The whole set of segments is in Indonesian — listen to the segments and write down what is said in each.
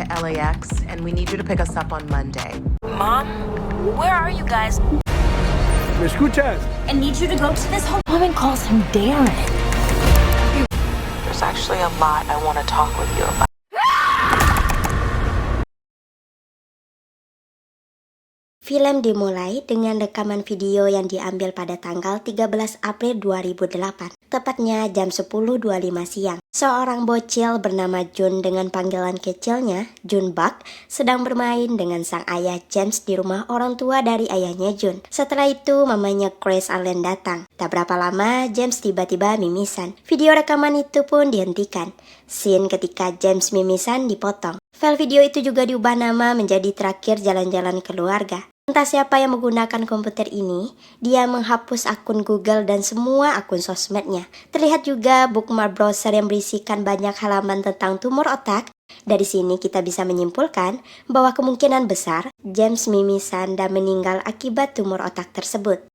to LAX, and we need you to pick us up on Monday. Mom, where are you guys? ¿Me escuchas? I need you to go to this woman calls him Darren. There's actually a lot I want to talk with you about. Film dimulai dengan rekaman video yang diambil pada tanggal 13 April 2008, tepatnya jam 10.25 siang. Seorang bocil bernama Jun dengan panggilan kecilnya, Jun Bak, sedang bermain dengan sang ayah James di rumah orang tua dari ayahnya Jun. Setelah itu, mamanya Grace Allen datang. Tak berapa lama, James tiba-tiba mimisan. Video rekaman itu pun dihentikan. Scene ketika James mimisan dipotong. File video itu juga diubah nama menjadi terakhir jalan-jalan keluarga. Entah siapa yang menggunakan komputer ini, dia menghapus akun Google dan semua akun sosmednya. Terlihat juga bookmark browser yang berisikan banyak halaman tentang tumor otak. Dari sini kita bisa menyimpulkan bahwa kemungkinan besar James mimisan dan meninggal akibat tumor otak tersebut.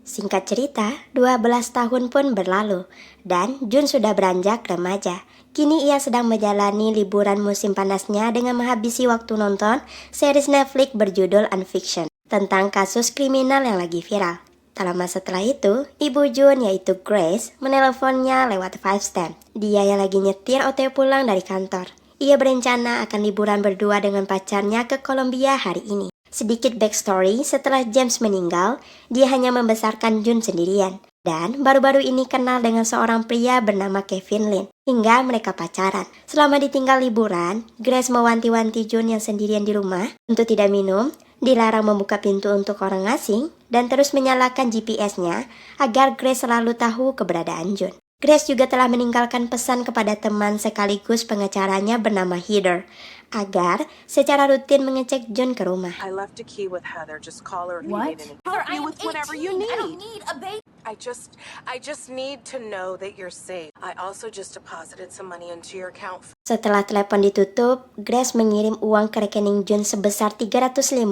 Singkat cerita, 12 tahun pun berlalu, dan Jun sudah beranjak remaja. Kini ia sedang menjalani liburan musim panasnya dengan menghabisi waktu nonton series Netflix berjudul Unfiction, tentang kasus kriminal yang lagi viral. Tak lama setelah itu, ibu Jun yaitu Grace menelponnya lewat FaceTime. Dia yang lagi nyetir OTW pulang dari kantor. Ia berencana akan liburan berdua dengan pacarnya ke Kolombia hari ini. Sedikit backstory, setelah James meninggal, dia hanya membesarkan Jun sendirian. Dan baru-baru ini kenal dengan seorang pria bernama Kevin Lin, hingga mereka pacaran. Selama ditinggal liburan, Grace mewanti-wanti Jun yang sendirian di rumah untuk tidak minum, dilarang membuka pintu untuk orang asing, dan terus menyalakan GPS-nya agar Grace selalu tahu keberadaan Jun. Grace juga telah meninggalkan pesan kepada teman sekaligus pengacaranya bernama Heather, agar secara rutin mengecek Jun ke rumah. I left a key with Heather. Just call her if What? you need Heather, I anything. am With whatever you 18. need. I don't need a baby. I just need to know that you're safe. I also just deposited some money into your account. Setelah telepon ditutup, Grace mengirim uang ke rekening Jun sebesar $350.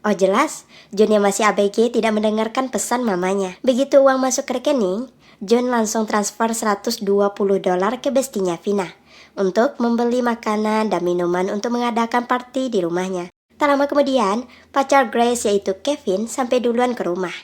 Oh jelas, Jun yang masih ABG tidak mendengarkan pesan mamanya. Begitu uang masuk ke rekening, Jun langsung transfer $120 ke bestinya Vina untuk membeli makanan dan minuman untuk mengadakan party di rumahnya. Tak lama kemudian, pacar Grace yaitu Kevin sampai duluan ke rumah.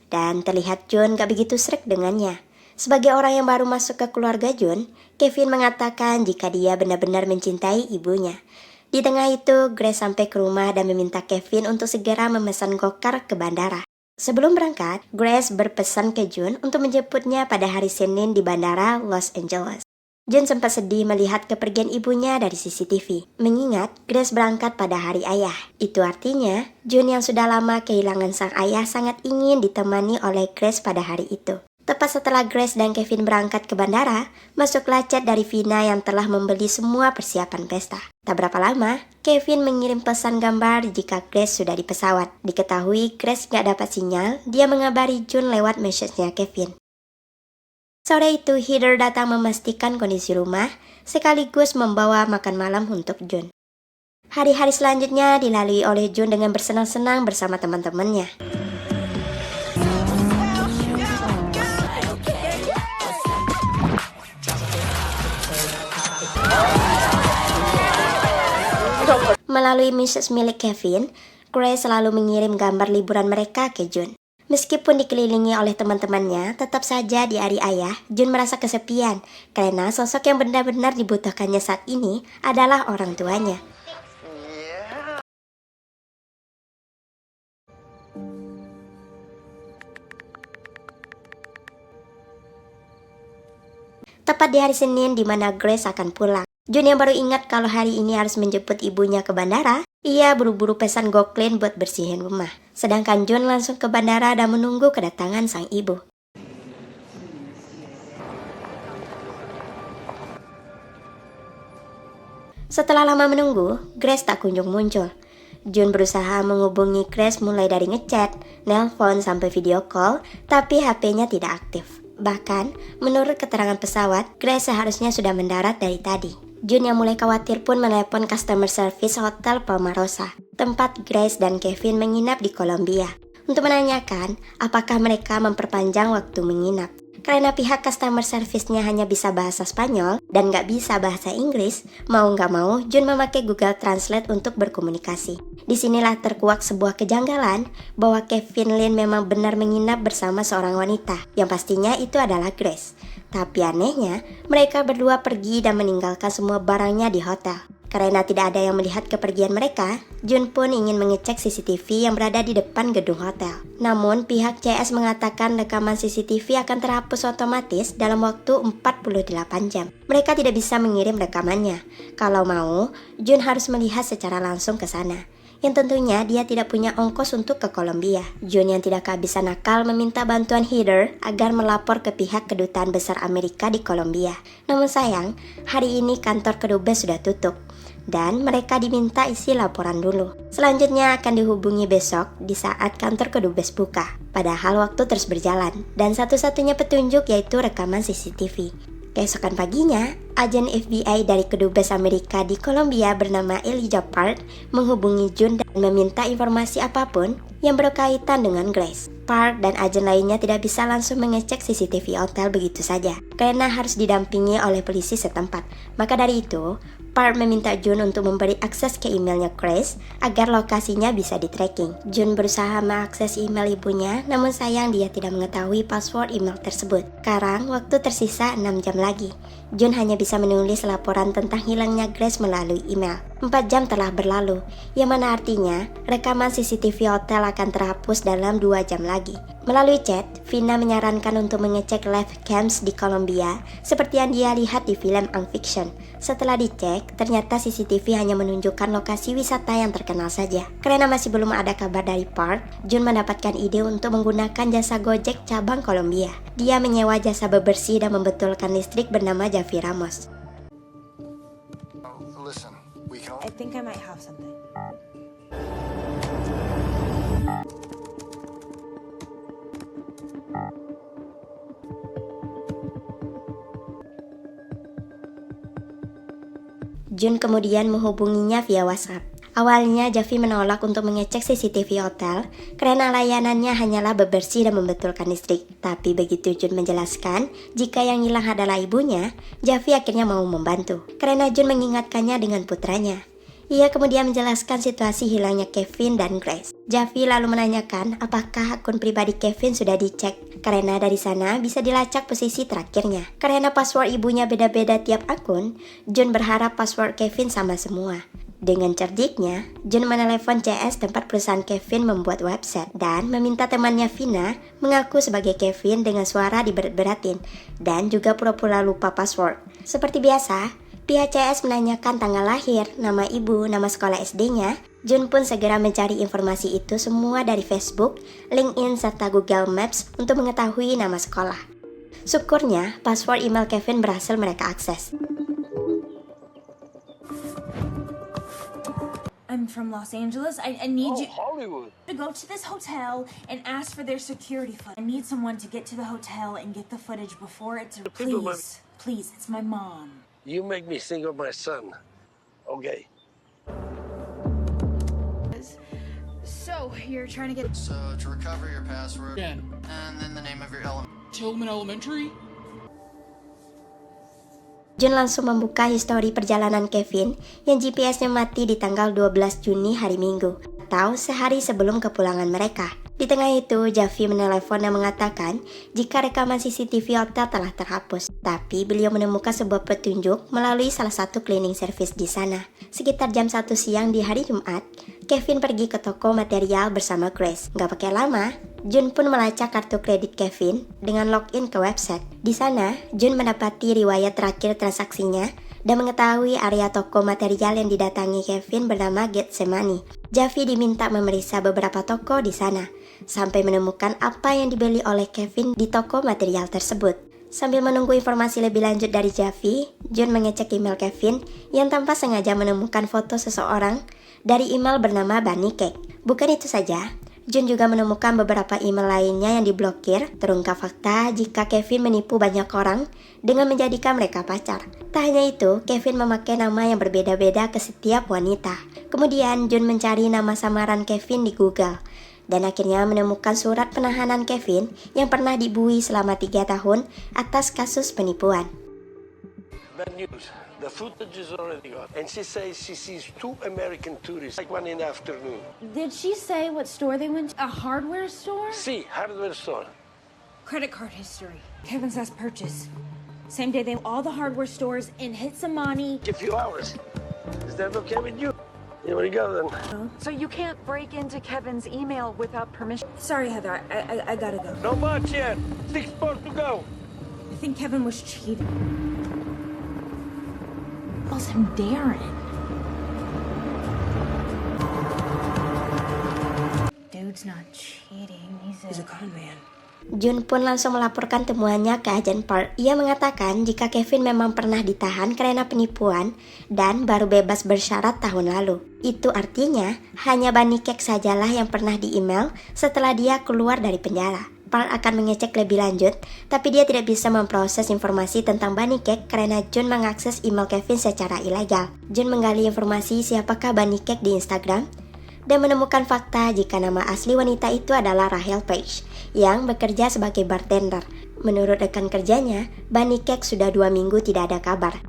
Dan terlihat Jun gak begitu srek dengannya. Sebagai orang yang baru masuk ke keluarga Jun, Kevin mengatakan jika dia benar-benar mencintai ibunya. Di tengah itu, Grace sampai ke rumah dan meminta Kevin untuk segera memesan gokar ke bandara. Sebelum berangkat, Grace berpesan ke Jun untuk menjemputnya pada hari Senin di bandara Los Angeles. Jun sempat sedih melihat kepergian ibunya dari CCTV, mengingat Grace berangkat pada hari ayah. Itu artinya, Jun yang sudah lama kehilangan sang ayah sangat ingin ditemani oleh Grace pada hari itu. Tepat setelah Grace dan Kevin berangkat ke bandara, masuklah chat dari Vina yang telah membeli semua persiapan pesta. Tak berapa lama, Kevin mengirim pesan gambar jika Grace sudah di pesawat. Diketahui Grace gak dapat sinyal, dia mengabari Jun lewat message-nya Kevin. Sore itu, Heather datang memastikan kondisi rumah, sekaligus membawa makan malam untuk Jun. Hari-hari selanjutnya dilalui oleh Jun dengan bersenang-senang bersama teman-temannya. Melalui message milik Kevin, Grace selalu mengirim gambar liburan mereka ke Jun. Meskipun dikelilingi oleh teman-temannya, tetap saja di hari ayah, Jun merasa kesepian karena sosok yang benar-benar dibutuhkannya saat ini adalah orang tuanya. Tepat di hari Senin di mana Grace akan pulang. Jun yang baru ingat kalau hari ini harus menjemput ibunya ke bandara, ia buru-buru pesan GoClean buat bersihin rumah. Sedangkan Jun langsung ke bandara dan menunggu kedatangan sang ibu. Setelah lama menunggu, Grace tak kunjung muncul. Jun berusaha menghubungi Grace mulai dari ngechat, nelpon sampai video call, tapi HP-nya tidak aktif. Bahkan, menurut keterangan pesawat, Grace seharusnya sudah mendarat dari tadi. Jun yang mulai khawatir pun menelepon customer service Hotel Palmarosa, tempat Grace dan Kevin menginap di Kolombia, untuk menanyakan apakah mereka memperpanjang waktu menginap. Karena pihak customer service-nya hanya bisa bahasa Spanyol dan nggak bisa bahasa Inggris, mau nggak mau Jun memakai Google Translate untuk berkomunikasi. Disinilah terkuak sebuah kejanggalan bahwa Kevin Lin memang benar menginap bersama seorang wanita, yang pastinya itu adalah Grace. Tapi anehnya, mereka berdua pergi dan meninggalkan semua barangnya di hotel. Karena tidak ada yang melihat kepergian mereka, Jun pun ingin mengecek CCTV yang berada di depan gedung hotel. Namun, pihak CS mengatakan rekaman CCTV akan terhapus otomatis dalam waktu 48 jam. Mereka tidak bisa mengirim rekamannya. Kalau mau, Jun harus melihat secara langsung ke sana. Yang tentunya dia tidak punya ongkos untuk ke Kolombia. Jun yang tidak kehabisan akal meminta bantuan Heather agar melapor ke pihak kedutaan besar Amerika di Kolombia. Namun sayang, hari ini kantor kedubes sudah tutup dan mereka diminta isi laporan dulu. Selanjutnya akan dihubungi besok di saat kantor kedubes buka. Padahal waktu terus berjalan dan satu-satunya petunjuk yaitu rekaman CCTV. Keesokan paginya, agen FBI dari kedubes Amerika di Kolombia bernama Elijah Park menghubungi Jun dan meminta informasi apapun yang berkaitan dengan Grace. Park dan agen lainnya tidak bisa langsung mengecek CCTV hotel begitu saja, karena harus didampingi oleh polisi setempat. Maka dari itu, Park meminta Jun untuk memberi akses ke emailnya Grace agar lokasinya bisa di-tracking. Jun berusaha mengakses email ibunya, namun sayang dia tidak mengetahui password email tersebut. Sekarang, waktu tersisa 6 jam lagi. Jun hanya bisa menulis laporan tentang hilangnya Grace melalui email. 4 jam telah berlalu, yang mana artinya rekaman CCTV hotel akan terhapus dalam 2 jam lagi. Melalui chat, Vina menyarankan untuk mengecek live cams di Kolombia seperti yang dia lihat di film Unfiction. Setelah dicek, ternyata CCTV hanya menunjukkan lokasi wisata yang terkenal saja. Karena masih belum ada kabar dari Park, Jun mendapatkan ide untuk menggunakan jasa Gojek cabang Kolombia. Dia menyewa jasa bebersih dan membetulkan listrik bernama Javi Ramos. Listen, we can. I think I might have something. Jun kemudian menghubunginya via WhatsApp. Awalnya Javi menolak untuk mengecek CCTV hotel karena layanannya hanyalah bebersih dan membetulkan listrik. Tapi begitu Jun menjelaskan jika yang hilang adalah ibunya, Javi akhirnya mau membantu karena Jun mengingatkannya dengan putranya. Ia kemudian menjelaskan situasi hilangnya Kevin dan Grace. Javi lalu menanyakan apakah akun pribadi Kevin sudah dicek, karena dari sana bisa dilacak posisi terakhirnya. Karena password ibunya beda-beda tiap akun, Jun berharap password Kevin sama semua. Dengan cerdiknya, Jun menelepon CS tempat perusahaan Kevin membuat website dan meminta temannya Vina mengaku sebagai Kevin dengan suara diberat-beratin dan juga pura-pura lupa password. Seperti biasa, pihak CS menanyakan tanggal lahir, nama ibu, nama sekolah SD-nya. Jun pun segera mencari informasi itu semua dari Facebook, LinkedIn, serta Google Maps untuk mengetahui nama sekolah. Syukurnya, password email Kevin berhasil mereka akses. I'm from Los Angeles. I need you Hollywood. to go to this hotel and ask for their security footage. I need someone to get to the hotel and get the footage before it's... people Please, it's my mom. You make me think of my son. Okay. So, you're trying to get So to recover your password again. and then the name of your element. Tillman Elementary? Jun langsung membuka histori perjalanan Kevin yang GPS-nya mati di tanggal 12 Juni hari Minggu, atau sehari sebelum kepulangan mereka. Di tengah itu, Javi menelepon dan mengatakan jika rekaman CCTV hotel telah terhapus. Tapi beliau menemukan sebuah petunjuk melalui salah satu cleaning service di sana. Sekitar jam 1 siang di hari Jumat, Kevin pergi ke toko material bersama Grace. Nggak pakai lama, Jun pun melacak kartu kredit Kevin dengan login ke website. Di sana, Jun mendapati riwayat terakhir transaksinya dan mengetahui area toko material yang didatangi Kevin bernama Getsemani. Javi diminta memeriksa beberapa toko di sana, sampai menemukan apa yang dibeli oleh Kevin di toko material tersebut. Sambil menunggu informasi lebih lanjut dari Javi, Jun mengecek email Kevin yang tanpa sengaja menemukan foto seseorang dari email bernama Bunny Cake. Bukan itu saja, Jun juga menemukan beberapa email lainnya yang diblokir. Terungkap fakta jika Kevin menipu banyak orang dengan menjadikan mereka pacar. Tak hanya itu, Kevin memakai nama yang berbeda-beda ke setiap wanita. Kemudian Jun mencari nama samaran Kevin di Google dan akhirnya menemukan surat penahanan Kevin yang pernah dibui selama 3 tahun atas kasus penipuan. Bad news. The footage is already gone. And she says she sees 2 American tourists, like one in the afternoon. Did she say what store they went to? A hardware store? See, hardware store. Credit card history. Kevin's last purchase. Same day they all the hardware stores and hit some money. A few hours. Is that okay with you? Here we go then. So you can't break into Kevin's email without permission? Sorry, Heather. I gotta go. No much yet. 6 more to go. I think Kevin was cheating. Calls him Darren. Dude's not cheating. He's a con man. Jun pun langsung melaporkan temuannya ke agen Park. Ia mengatakan jika Kevin memang pernah ditahan karena penipuan dan baru bebas bersyarat tahun lalu. Itu artinya hanya Bunny Cake sajalah yang pernah di-email setelah dia keluar dari penjara. Park akan mengecek lebih lanjut, tapi dia tidak bisa memproses informasi tentang Bunny Cake karena Jun mengakses email Kevin secara ilegal. Jun menggali informasi siapakah Bunny Cake di Instagram dan menemukan fakta jika nama asli wanita itu adalah Rachel Page yang bekerja sebagai bartender. Menurut rekan kerjanya, Bunny Cake sudah 2 minggu tidak ada kabar.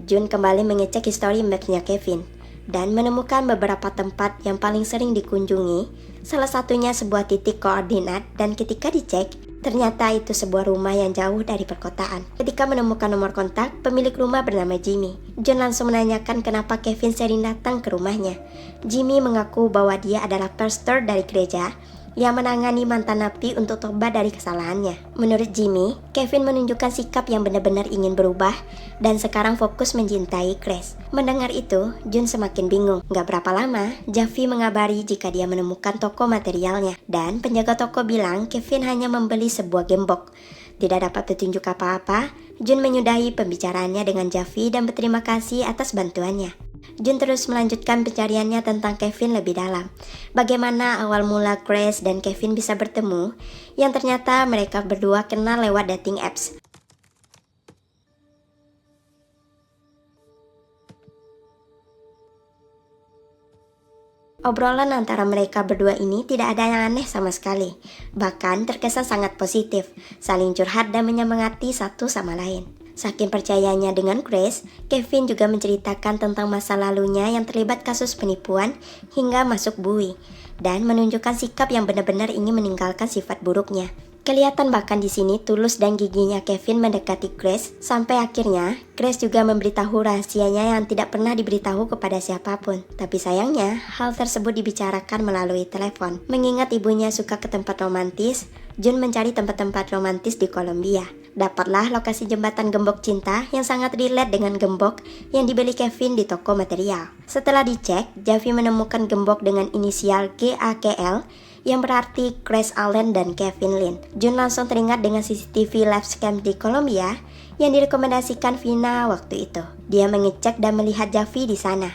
Jun kembali mengecek history mapnya Kevin dan menemukan beberapa tempat yang paling sering dikunjungi, salah satunya sebuah titik koordinat, dan ketika dicek, ternyata itu sebuah rumah yang jauh dari perkotaan. Ketika menemukan nomor kontak, pemilik rumah bernama Jimmy. Jun langsung menanyakan kenapa Kevin sering datang ke rumahnya. Jimmy mengaku bahwa dia adalah pastor dari gereja yang menangani mantan napi untuk tobat dari kesalahannya. Menurut Jimmy, Kevin menunjukkan sikap yang benar-benar ingin berubah dan sekarang fokus mencintai Grace. Mendengar itu, Jun semakin bingung. Gak berapa lama, Javi mengabari jika dia menemukan toko materialnya dan penjaga toko bilang Kevin hanya membeli sebuah gembok. Tidak dapat petunjuk apa-apa, Jun menyudahi pembicaraannya dengan Javi dan berterima kasih atas bantuannya. Jun terus melanjutkan pencariannya tentang Kevin lebih dalam. Bagaimana awal mula Grace dan Kevin bisa bertemu, yang ternyata mereka berdua kenal lewat dating apps. Obrolan antara mereka berdua ini tidak ada yang aneh sama sekali. Bahkan terkesan sangat positif, saling curhat dan menyemangati satu sama lain. Saking percayanya dengan Grace, Kevin juga menceritakan tentang masa lalunya yang terlibat kasus penipuan hingga masuk bui, dan menunjukkan sikap yang benar-benar ingin meninggalkan sifat buruknya. Kelihatan bahkan di sini tulus dan giginya Kevin mendekati Grace, sampai akhirnya Grace juga memberitahu rahasianya yang tidak pernah diberitahu kepada siapapun. Tapi sayangnya, hal tersebut dibicarakan melalui telepon. Mengingat ibunya suka ke tempat romantis, Jun mencari tempat-tempat romantis di Kolombia. Dapatlah lokasi jembatan gembok cinta yang sangat relate dengan gembok yang dibeli Kevin di toko material. Setelah dicek, Javi menemukan gembok dengan inisial GAKL yang berarti Grace Allen dan Kevin Lin. Jun langsung teringat dengan CCTV live scam di Kolombia yang direkomendasikan Vina waktu itu. Dia mengecek dan melihat Javi di sana.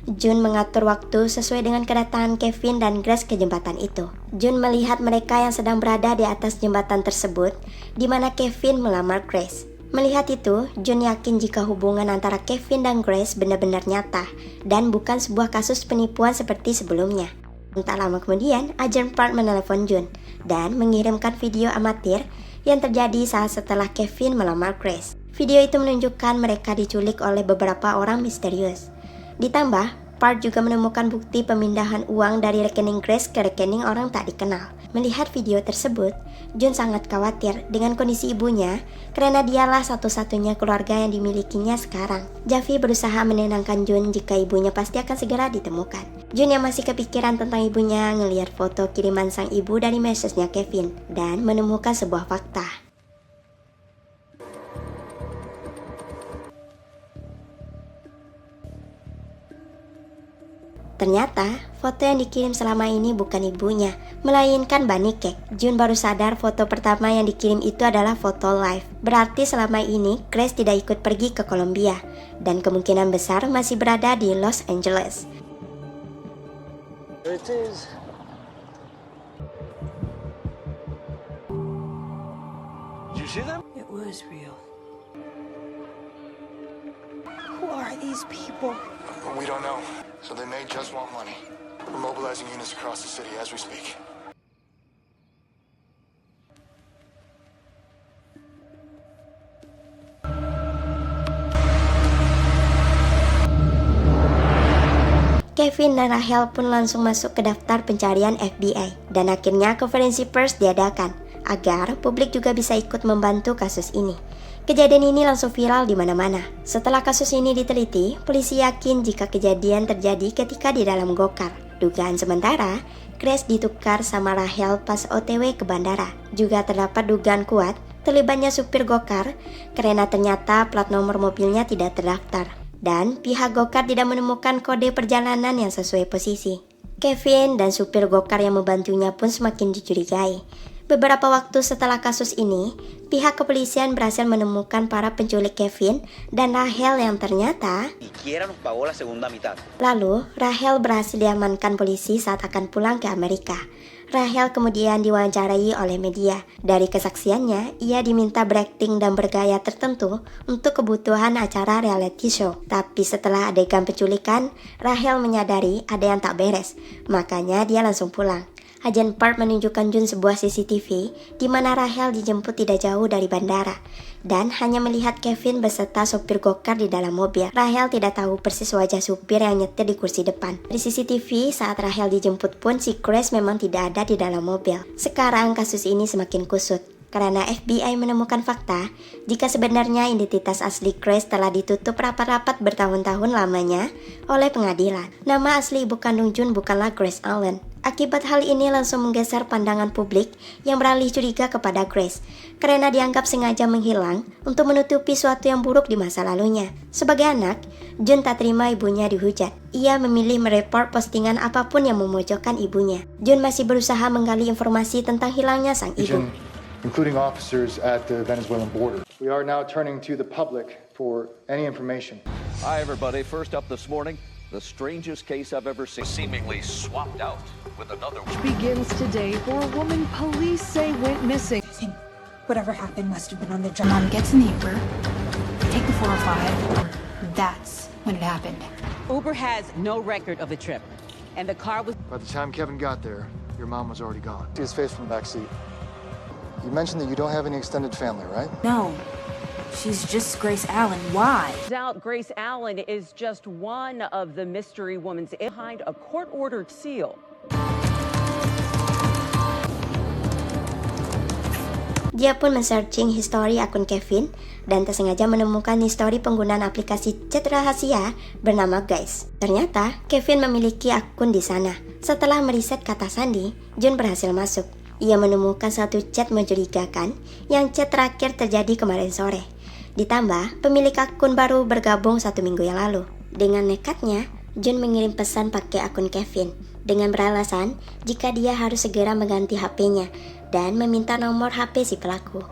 Jun mengatur waktu sesuai dengan kedatangan Kevin dan Grace ke jembatan itu. Jun melihat mereka yang sedang berada di atas jembatan tersebut, di mana Kevin melamar Grace. Melihat itu, Jun yakin jika hubungan antara Kevin dan Grace benar-benar nyata dan bukan sebuah kasus penipuan seperti sebelumnya. Tak lama kemudian, agen Park menelepon Jun dan mengirimkan video amatir yang terjadi saat setelah Kevin melamar Grace. Video itu menunjukkan mereka diculik oleh beberapa orang misterius. Ditambah, Park juga menemukan bukti pemindahan uang dari rekening Grace ke rekening orang tak dikenal. Melihat video tersebut, Jun sangat khawatir dengan kondisi ibunya karena dialah satu-satunya keluarga yang dimilikinya sekarang. Javi berusaha menenangkan Jun jika ibunya pasti akan segera ditemukan. Jun yang masih kepikiran tentang ibunya ngelihat foto kiriman sang ibu dari mesesnya Kevin dan menemukan sebuah fakta. Ternyata, foto yang dikirim selama ini bukan ibunya, melainkan Bunny Cake. Jun baru sadar foto pertama yang dikirim itu adalah foto live. Berarti selama ini, Grace tidak ikut pergi ke Kolombia, dan kemungkinan besar masih berada di Los Angeles. There it is. Did you see them? It was real. Who are these people? We don't know. So they may just want money. We're mobilizing units across the city as we speak. Kevin dan Rahel pun langsung masuk ke daftar pencarian FBI dan akhirnya konferensi pers diadakan agar publik juga bisa ikut membantu kasus ini. Kejadian ini langsung viral di mana-mana. Setelah kasus ini diteliti, polisi yakin jika kejadian terjadi ketika di dalam gokar. Dugaan sementara, Grace ditukar sama Rahel pas OTW ke bandara. Juga terdapat dugaan kuat terlibatnya supir gokar karena ternyata plat nomor mobilnya tidak terdaftar. Dan pihak gokar tidak menemukan kode perjalanan yang sesuai posisi. Kevin dan supir gokar yang membantunya pun semakin dicurigai. Beberapa waktu setelah kasus ini, pihak kepolisian berhasil menemukan para penculik Kevin dan Rahel yang ternyata Lalu, Rahel berhasil diamankan polisi saat akan pulang ke Amerika. Rahel kemudian diwawancarai oleh media. Dari kesaksiannya, ia diminta berakting dan bergaya tertentu untuk kebutuhan acara reality show. Tapi setelah adegan penculikan, Rahel menyadari ada yang tak beres. Makanya dia langsung pulang. Agen Park menunjukkan Jun sebuah CCTV di mana Rahel dijemput tidak jauh dari bandara dan hanya melihat Kevin beserta sopir gokar di dalam mobil. Rahel tidak tahu persis wajah supir yang nyetir di kursi depan. Di CCTV saat Rahel dijemput pun si Grace memang tidak ada di dalam mobil. Sekarang kasus ini semakin kusut karena FBI menemukan fakta jika sebenarnya identitas asli Grace telah ditutup rapat-rapat bertahun-tahun lamanya oleh pengadilan. Nama asli ibu kandung Jun bukanlah Grace Allen. Akibat hal ini langsung menggeser pandangan publik yang beralih curiga kepada Grace karena dianggap sengaja menghilang untuk menutupi suatu yang buruk di masa lalunya. Sebagai anak, Jun tak terima ibunya dihujat. Ia memilih mereport postingan apapun yang memojokkan ibunya. Jun masih berusaha menggali informasi tentang hilangnya sang ibu. Including officers at the Venezuelan border. We are now turning to the public for any information. Hi everybody, first up this morning, the strangest case I've ever seen, seemingly swapped out with another. Begins today for a woman police say went missing. I think whatever happened must have been on the job. Mom gets in the Uber, take the 405. That's when it happened. Uber has no record of the trip, and the car was... By the time Kevin got there, your mom was already gone. See his face from the back seat. You mentioned that you don't have any extended family, right? No, she's just Grace Allen. Why? Out Grace Allen is just one of the mystery women behind a court-ordered seal. Dia pun men-searching history akun Kevin dan tersengaja menemukan history penggunaan aplikasi chat rahasia bernama Guys. Ternyata Kevin memiliki akun di sana. Setelah meriset kata sandi, Jun berhasil masuk. Ia menemukan satu chat mencurigakan yang chat terakhir terjadi kemarin sore. Ditambah, pemilik akun baru bergabung 1 minggu yang lalu. Dengan nekatnya, Jun mengirim pesan pakai akun Kevin dengan beralasan jika dia harus segera mengganti HP-nya dan meminta nomor HP si pelaku.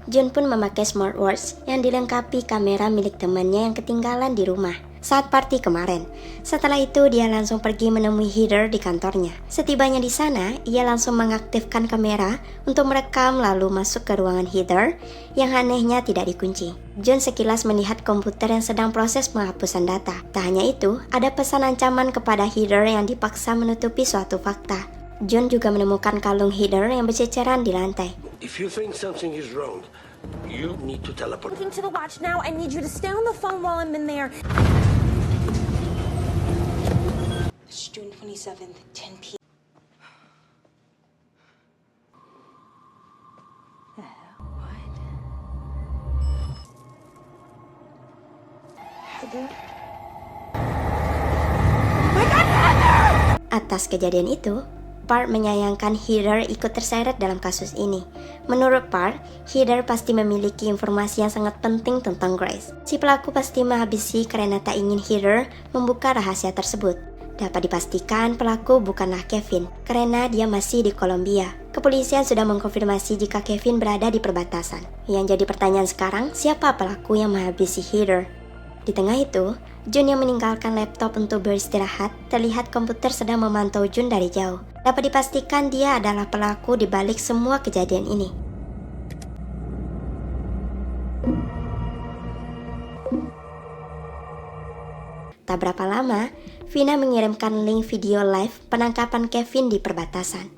Jun pun memakai smartwatch yang dilengkapi kamera milik temannya yang ketinggalan di rumah saat party kemarin. Setelah itu, dia langsung pergi menemui Heather di kantornya. Setibanya di sana, ia langsung mengaktifkan kamera untuk merekam lalu masuk ke ruangan Heather yang anehnya tidak dikunci. Jun sekilas melihat komputer yang sedang proses penghapusan data. Tak hanya itu, ada pesan ancaman kepada Heather yang dipaksa menutupi suatu fakta. Jun juga menemukan kalung Heather yang berceceran di lantai. If you think something is wrong, you need to teleport. Looking to the watch now. I need you to stay on the phone while I'm in there. It's June 27th, 10 p.m. Atas kejadian itu, Park menyayangkan Heather ikut terseret dalam kasus ini. Menurut Park, Heather pasti memiliki informasi yang sangat penting tentang Grace. Si pelaku pasti menghabisi karena tak ingin Heather membuka rahasia tersebut. Dapat dipastikan pelaku bukanlah Kevin, karena dia masih di Kolombia. Kepolisian sudah mengkonfirmasi jika Kevin berada di perbatasan. Yang jadi pertanyaan sekarang, siapa pelaku yang menghabisi Heather? Di tengah itu, Jun yang meninggalkan laptop untuk beristirahat, terlihat komputer sedang memantau Jun dari jauh. Dapat dipastikan dia adalah pelaku di balik semua kejadian ini. Tak berapa lama, Vina mengirimkan link video live penangkapan Kevin di perbatasan.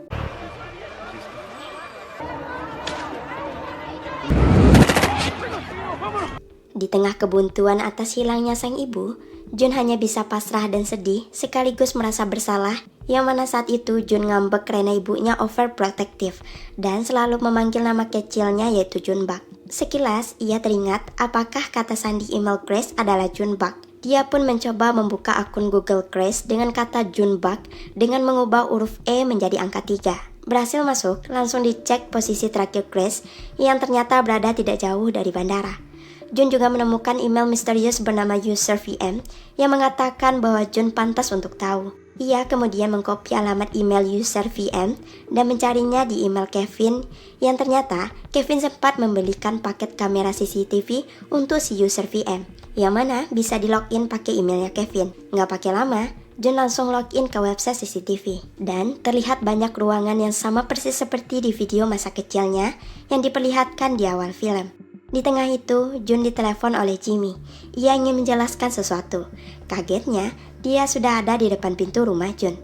Di tengah kebuntuan atas hilangnya sang ibu, Jun hanya bisa pasrah dan sedih sekaligus merasa bersalah, yang mana saat itu Jun ngambek karena ibunya overprotective dan selalu memanggil nama kecilnya yaitu Junbak. Sekilas ia teringat apakah kata sandi email Grace adalah Junbak. Dia pun mencoba membuka akun Google Grace dengan kata Junbak dengan mengubah huruf E menjadi angka 3. Berhasil masuk, langsung dicek posisi terakhir Grace yang ternyata berada tidak jauh dari bandara. Jun juga menemukan email misterius bernama user VM yang mengatakan bahwa Jun pantas untuk tahu. Ia kemudian mengcopy alamat email user VM dan mencarinya di email Kevin, yang ternyata Kevin sempat membelikan paket kamera CCTV untuk si user VM, yang mana bisa di login pakai emailnya Kevin. Nggak pakai lama, Jun langsung login ke website CCTV dan terlihat banyak ruangan yang sama persis seperti di video masa kecilnya yang diperlihatkan di awal film. Di tengah itu, Jun ditelepon oleh Jimmy. Ia ingin menjelaskan sesuatu. Kagetnya, dia sudah ada di depan pintu rumah Jun.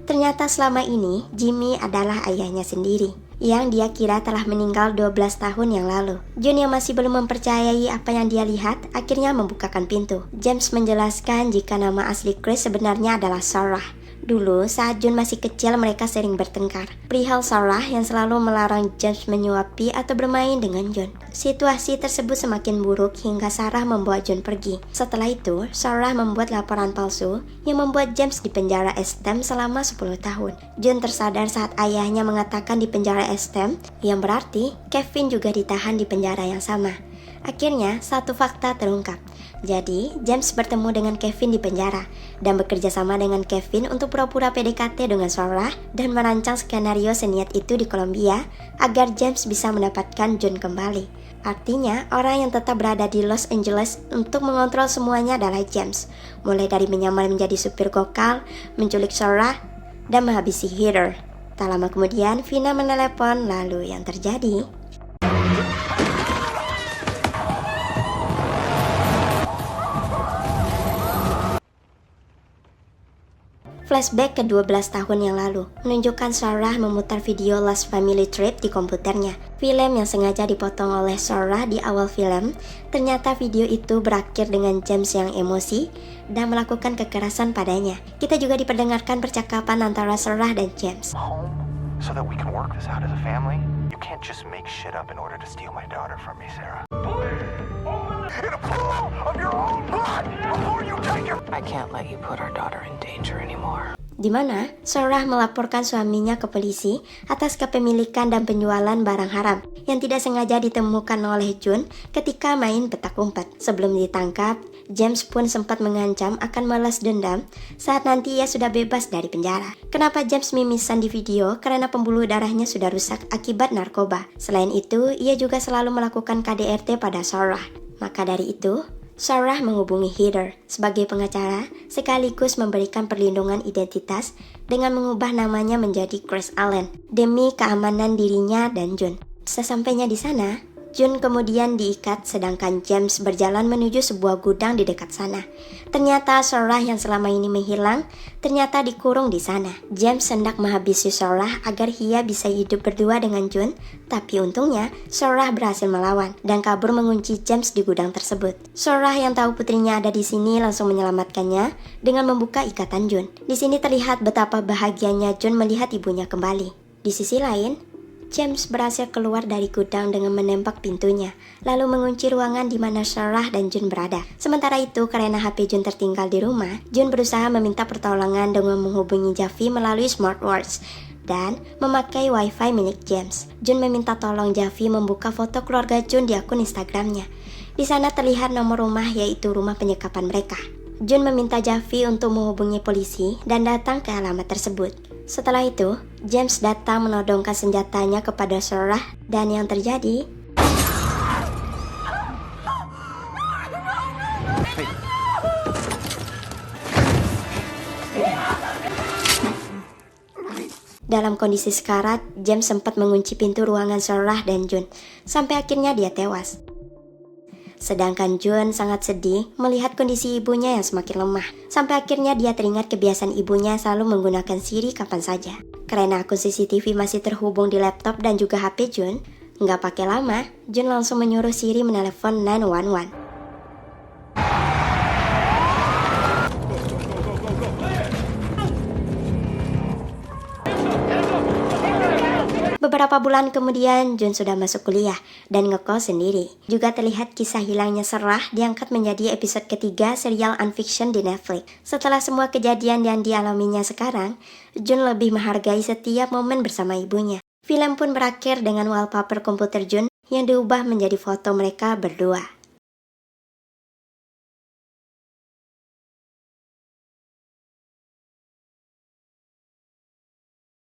Ternyata selama ini, Jimmy adalah ayahnya sendiri, yang dia kira telah meninggal 12 tahun yang lalu. Jun yang masih belum mempercayai apa yang dia lihat, akhirnya membukakan pintu. James menjelaskan jika nama asli Grace sebenarnya adalah Sarah. Dulu, saat Jun masih kecil, mereka sering bertengkar. Perihal Sarah yang selalu melarang James menyuapi atau bermain dengan Jun. Situasi tersebut semakin buruk hingga Sarah membawa Jun pergi. Setelah itu, Sarah membuat laporan palsu yang membuat James dipenjara STEM selama 10 tahun. Jun tersadar saat ayahnya mengatakan di penjara STEM, yang berarti Kevin juga ditahan di penjara yang sama. Akhirnya, satu fakta terungkap. Jadi, James bertemu dengan Kevin di penjara dan bekerja sama dengan Kevin untuk pura-pura PDKT dengan Sarah dan merancang skenario seniat itu di Colombia agar James bisa mendapatkan Jun kembali. Artinya, orang yang tetap berada di Los Angeles untuk mengontrol semuanya adalah James, mulai dari menyamar menjadi supir gokal, menculik Sarah, dan menghabisi Heather. Tak lama kemudian, Vina menelepon, lalu yang terjadi... Flashback ke 12 tahun yang lalu menunjukkan Sarah memutar video Last Family Trip di komputernya. Film yang sengaja dipotong oleh Sarah di awal film, ternyata video itu berakhir dengan James yang emosi dan melakukan kekerasan padanya. Kita juga diperdengarkan percakapan antara Sarah dan James. Home so that we can work this out as a family. You can't just make shit up in order to steal my daughter from me, Sarah. In a pool of your own blood before you take her. I can't let you put our daughter in danger anymore. Di mana Sarah melaporkan suaminya ke polisi atas kepemilikan dan penjualan barang haram yang tidak sengaja ditemukan oleh Jun ketika main petak umpet. Sebelum ditangkap, James pun sempat mengancam akan balas dendam saat nanti ia sudah bebas dari penjara. Kenapa James mimisan di video? Karena pembuluh darahnya sudah rusak akibat narkoba. Selain itu, ia juga selalu melakukan KDRT pada Sarah. Maka dari itu, Sarah menghubungi Heather sebagai pengacara sekaligus memberikan perlindungan identitas dengan mengubah namanya menjadi Grace Allen demi keamanan dirinya dan Jun. Sesampainya di sana, Jun kemudian diikat sedangkan James berjalan menuju sebuah gudang di dekat sana. Ternyata Sarah yang selama ini menghilang ternyata dikurung di sana. James hendak menghabisi Sarah agar ia bisa hidup berdua dengan Jun, tapi untungnya Sarah berhasil melawan dan kabur mengunci James di gudang tersebut. Sarah yang tahu putrinya ada di sini langsung menyelamatkannya dengan membuka ikatan Jun. Di sini terlihat betapa bahagianya Jun melihat ibunya kembali. Di sisi lain, James berhasil keluar dari gudang dengan menembak pintunya, lalu mengunci ruangan di mana Sarah dan Jun berada. Sementara itu, karena HP Jun tertinggal di rumah, Jun berusaha meminta pertolongan dengan menghubungi Javi melalui smartwatch dan memakai wifi milik James. Jun meminta tolong Javi membuka foto keluarga Jun di akun Instagramnya. Di sana terlihat nomor rumah, yaitu rumah penyekapan mereka. Jun meminta Javi untuk menghubungi polisi dan datang ke alamat tersebut. Setelah itu, James datang menodongkan senjatanya kepada Sarah dan yang terjadi... Dalam kondisi sekarat, James sempat mengunci pintu ruangan Sarah dan Jun, sampai akhirnya dia tewas. Sedangkan Jun sangat sedih melihat kondisi ibunya yang semakin lemah. Sampai akhirnya dia teringat kebiasaan ibunya selalu menggunakan Siri kapan saja. Karena akun CCTV masih terhubung di laptop dan juga HP Jun, nggak pakai lama, Jun langsung menyuruh Siri menelepon 911. Beberapa bulan kemudian, Jun sudah masuk kuliah dan ngekos sendiri. Juga terlihat kisah hilangnya Sarah diangkat menjadi episode ketiga serial Unfiction di Netflix. Setelah semua kejadian yang dialaminya sekarang, Jun lebih menghargai setiap momen bersama ibunya. Film pun berakhir dengan wallpaper komputer Jun yang diubah menjadi foto mereka berdua.